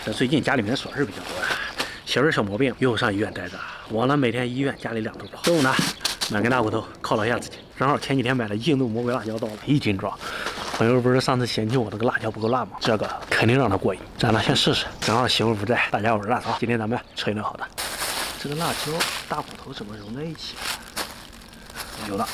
这最近家里面琐事比较多呀，媳妇儿小毛病又上医院待着，忘了每天医院家里两头跑。中午呢，买根大骨头犒劳一下自己，正好前几天买的印度魔鬼辣椒到了，1斤装。朋友不是上次嫌弃我那个辣椒不够辣吗？这个肯定让他过瘾。咱呢先试试，正好媳妇不在，大家我是大曹，今天咱们吃一顿好的。这个辣椒大骨头怎么融在一起啊？有了。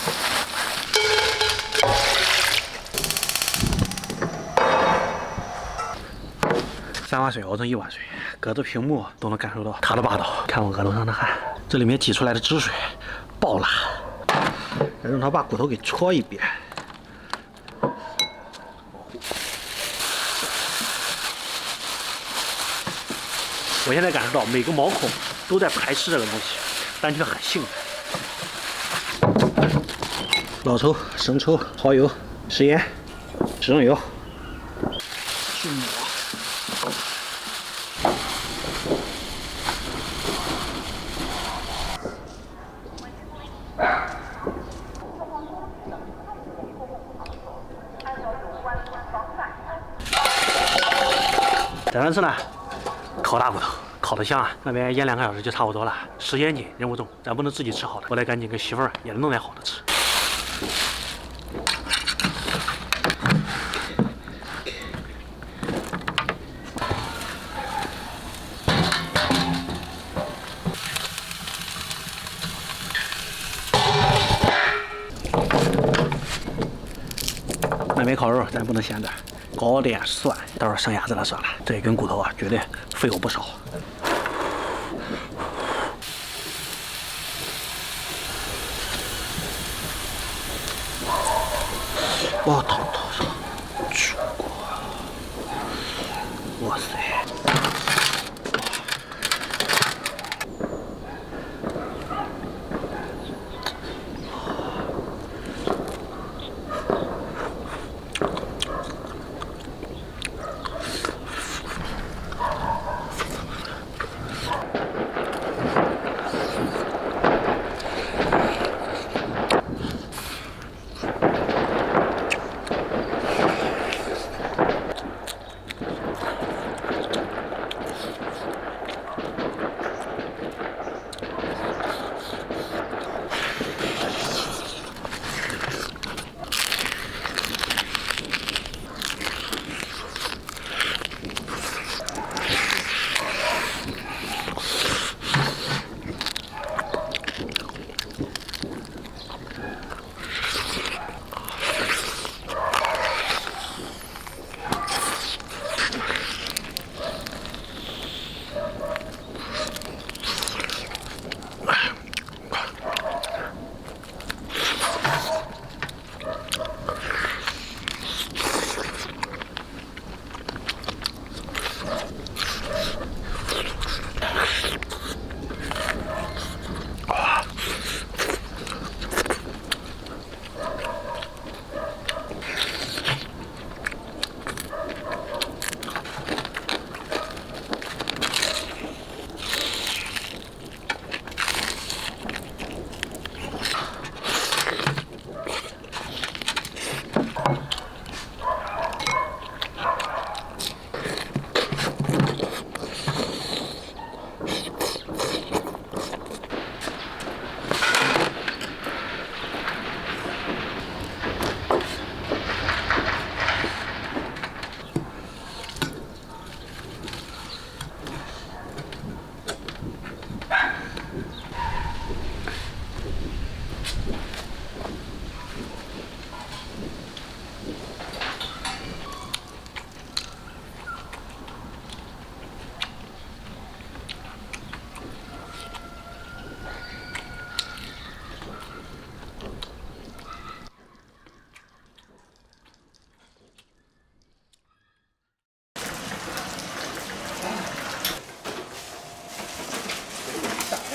3碗水熬成1碗水，隔着屏幕都能感受到它的霸道。看我额头上的汗，这里面挤出来的汁水爆辣，让它把骨头给搓一遍。我现在感受到每个毛孔都在排斥这个东西，但却很兴奋。老抽、生抽、蚝油、食盐、食用油，去抹。咱这次呢，烤大骨头，烤得香啊！那边腌2个小时就差不多了。时间紧，任务重，咱不能自己吃好的，我得赶紧给媳妇儿也弄点好的吃。那边烤肉咱不能闲着。搞点蒜，到时候生牙子了算了。这一根骨头啊，绝对费我不少。哇，头上出锅！哇塞！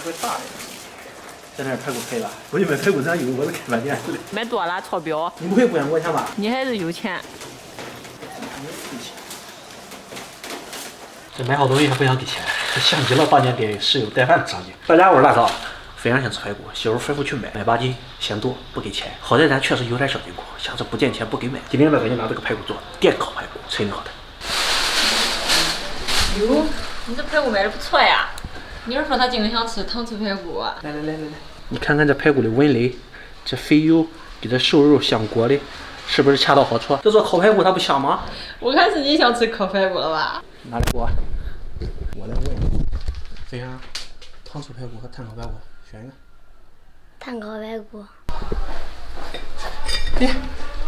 会大一点。这点排骨可以了，我就买排骨上有，我是开饭店。买多了超标。你不会不想给我钱吧？你还是有钱。这买好东西还不想给钱，这像极了当年给室友带饭的场景。大家我是大曹，非常想吃排骨，媳妇吩咐去买，8斤嫌多不给钱。好在咱确实有点小金库，下次不见钱不给买。今天呢，咱就拿这个排骨做电烤排骨，吹牛的。哟，你这排骨卖的不错呀！妮儿说她今天想吃糖醋排骨。来，你看看这排骨的纹理，这肥油跟这瘦肉相裹的，是不是恰到好处？这做烤排骨它不香吗？我看是你想吃烤排骨了吧？拿来给我，我来问。这样，糖醋排骨和炭烤排骨选一个。炭烤排骨。哎，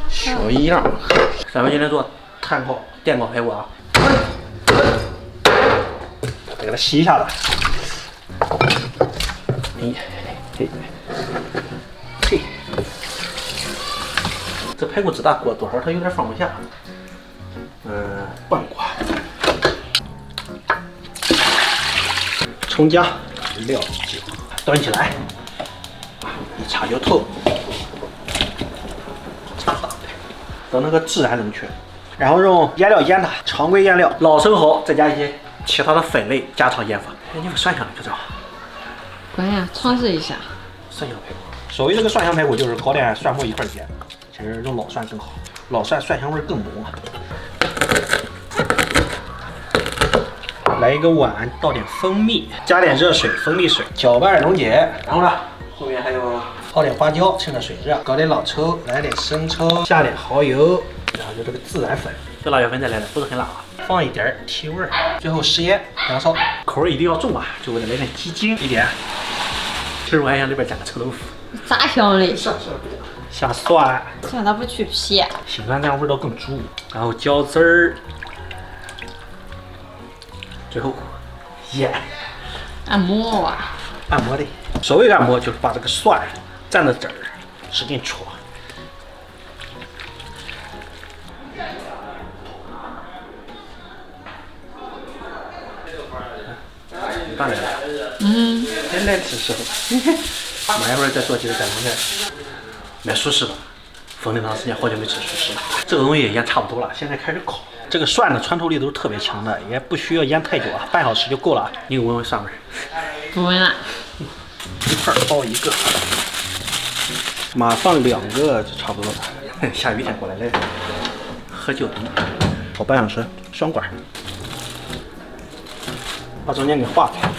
小一样。咱们今天做电烤排骨啊。再给它洗一下子。嘿，这排骨只大锅多少，它有点放不下。半锅。葱姜料酒，端起来，一插就透。等那个孜然冷却，然后用腌料腌它，常规腌料，老生蚝，再加一些其他的粉类，加长腌法。哎，你们蒜香的不知道？关呀，尝试一下。蒜香排骨，所谓这个蒜香排骨就是搞点蒜末一块煎，其实用老蒜更好，老蒜蒜香味更浓啊。来一个碗，倒点蜂蜜，加点热水，蜂蜜水，搅拌溶解。然后呢，后面还有泡点花椒，趁着水热，搞点老抽，来点生抽，下点蚝油，然后就这个孜然粉，这辣椒粉再来点，不是很辣啊，放一点提味儿，最后食盐、香草，口味一定要重啊，就为了来点鸡精一点。其实我还想里边加个臭豆腐，咋香嘞？下蒜，希望它不去皮。辛酸这样味道更足，然后椒汁儿。最后盐，按摩啊，按摩的。所谓按摩就是把这个蒜蘸着汁儿，使劲戳。拌来了。现在吃时候，买一会儿再做几个干葱菜。买熟食吧，封那长时间好久没吃熟食了。这个东西腌差不多了，现在开始烤。这个蒜的穿透力都是特别强的，也不需要腌太久啊，半小时就够了。你给我闻闻蒜味？不闻了。一块包一个，马上2个就差不多了。下雨天过来来，喝酒的，烤半小时，双管，把中间给划开，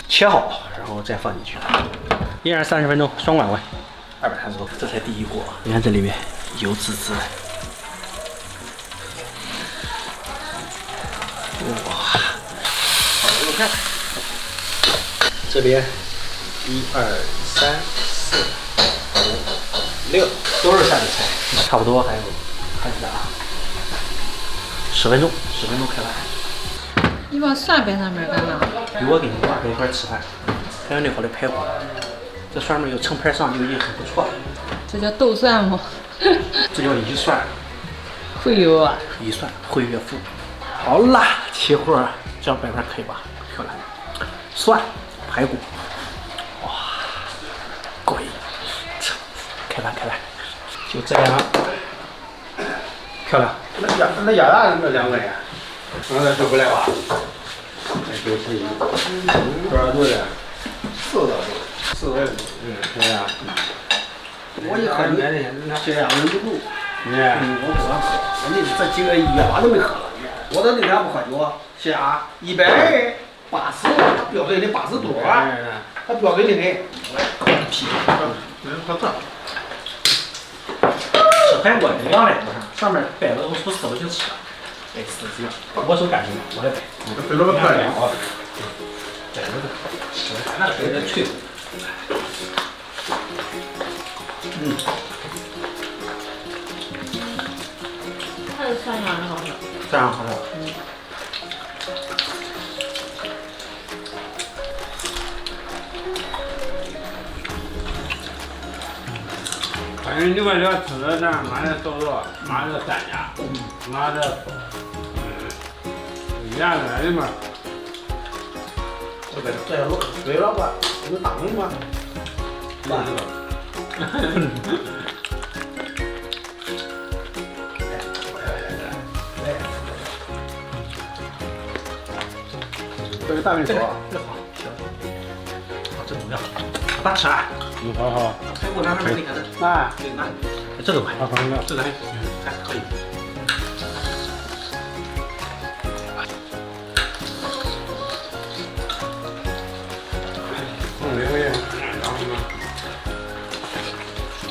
切好，然后再放进去，依然30分钟，双管煨，230度，这才第一锅。你看这里面油滋滋的，哇，好肉片。这边1、2、3、4、5、6都是下酒菜，差不多还有看一下啊，10分钟开完。你把蒜摆上面干嘛？与我跟你爸在一块吃饭，还有那好的排骨，这蒜味又盛盘上就已经很不错了。这叫豆蒜吗？这叫一蒜，会有啊。一蒜会越富。好啦，起火，这样摆盘可以吧？漂亮。蒜。排骨，哇，贵！开饭，就这样，漂亮。那鸭蛋那2个呀？那受不了啊！那90多少度的？40多度，40度。对呀。我一喝那血压稳不住。我不敢喝，你这几个1月8都没喝了。我到那天不喝酒，血压180，标准的80多，他标准的很。皮，喝这。吃排骨一样的，上面摆了个吐司我就吃了，摆丝这样。我手干净，我来摆。非常漂亮啊！摆这个，吃那个有点脆。它是蒜香的好吃。这样好吃。反正你们这吃的咱妈的瘦肉，妈的山家，妈的，原来的嘛。这要对了吧？有大门吗？慢了。这个大面条啊，这好，这怎么样？大吃啊！好。排骨拿上你看这，那对，拿这个吧，好，这个还可以。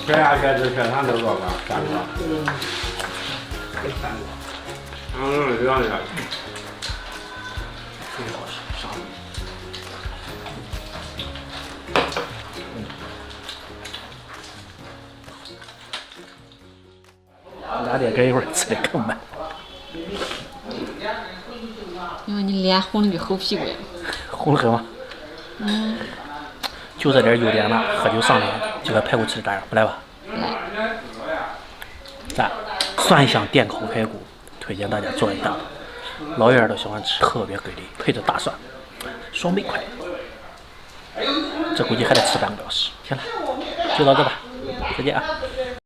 血压血脂血糖都多高？3个。这样的。最好是上。2点跟一会儿吃的更慢。因为你脸红的比猴屁股一样。红得很吗？就这点优点了，喝酒上脸，这个排骨吃的咋样？不赖吧？赞！蒜香电烤排骨，推荐大家做一道。老远都喜欢吃，特别给力，配着大蒜，双倍快。这估计还得吃半个小时。行了，就到这吧，再见啊。